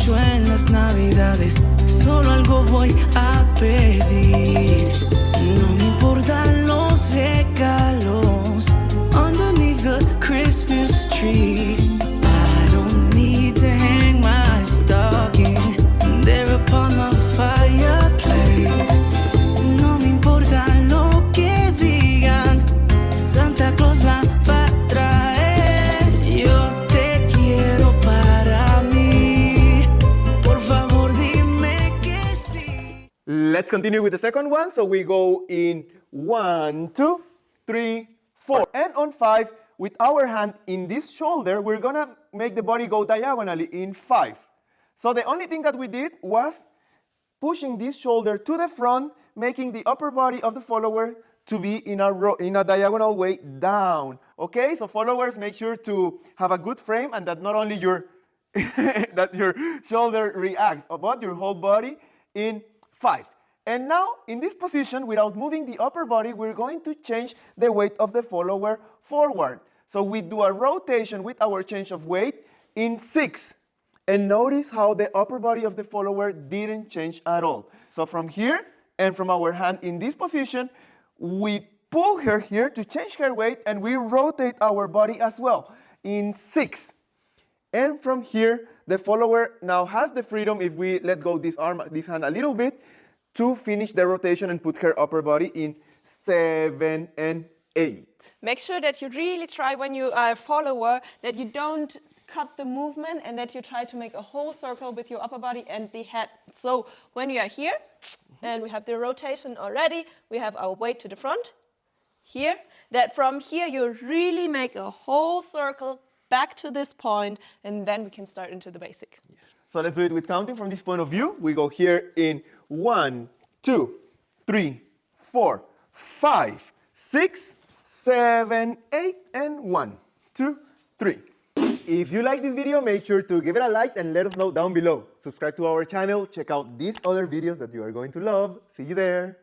mucho en las navidades, solo algo voy a pedir. No me importan los regalos underneath the Christmas tree. I don't need to hang my stocking there upon the fireplace. No me importa lo que digan, Santa Claus la va a traer. Yo te quiero para mí, por favor dime que sí. Let's continue with the second one. So we go in 1, 2, 3, 4. And on 5, with our hand in this shoulder, we're gonna make the body go diagonally in 5. So the only thing that we did was pushing this shoulder to the front, making the upper body of the follower to be in a diagonal way down. Okay, so followers, make sure to have a good frame and that not only your that your shoulder reacts, but your whole body in 5. And now, in this position, without moving the upper body, we're going to change the weight of the follower forward. So we do a rotation with our change of weight in 6. And notice how the upper body of the follower didn't change at all. So from here, and from our hand in this position, we pull her here to change her weight, and we rotate our body as well in 6. And from here, the follower now has the freedom, if we let go this hand a little bit, to finish the rotation and put her upper body in 7 and 8. Make sure that you really try when you are a follower that you don't cut the movement and that you try to make a whole circle with your upper body and the head. So when you are here and we have the rotation already, we have our weight to the front here, that from here you really make a whole circle back to this point, and then we can start into the basic. So let's do it with counting from this point of view. We go here in 1, 2, 3, 4, 5, 6, 7, 8, and 1, 2, 3. If you like this video, make sure to give it a like and let us know down below. Subscribe to our channel, check out these other videos that you are going to love. See you there.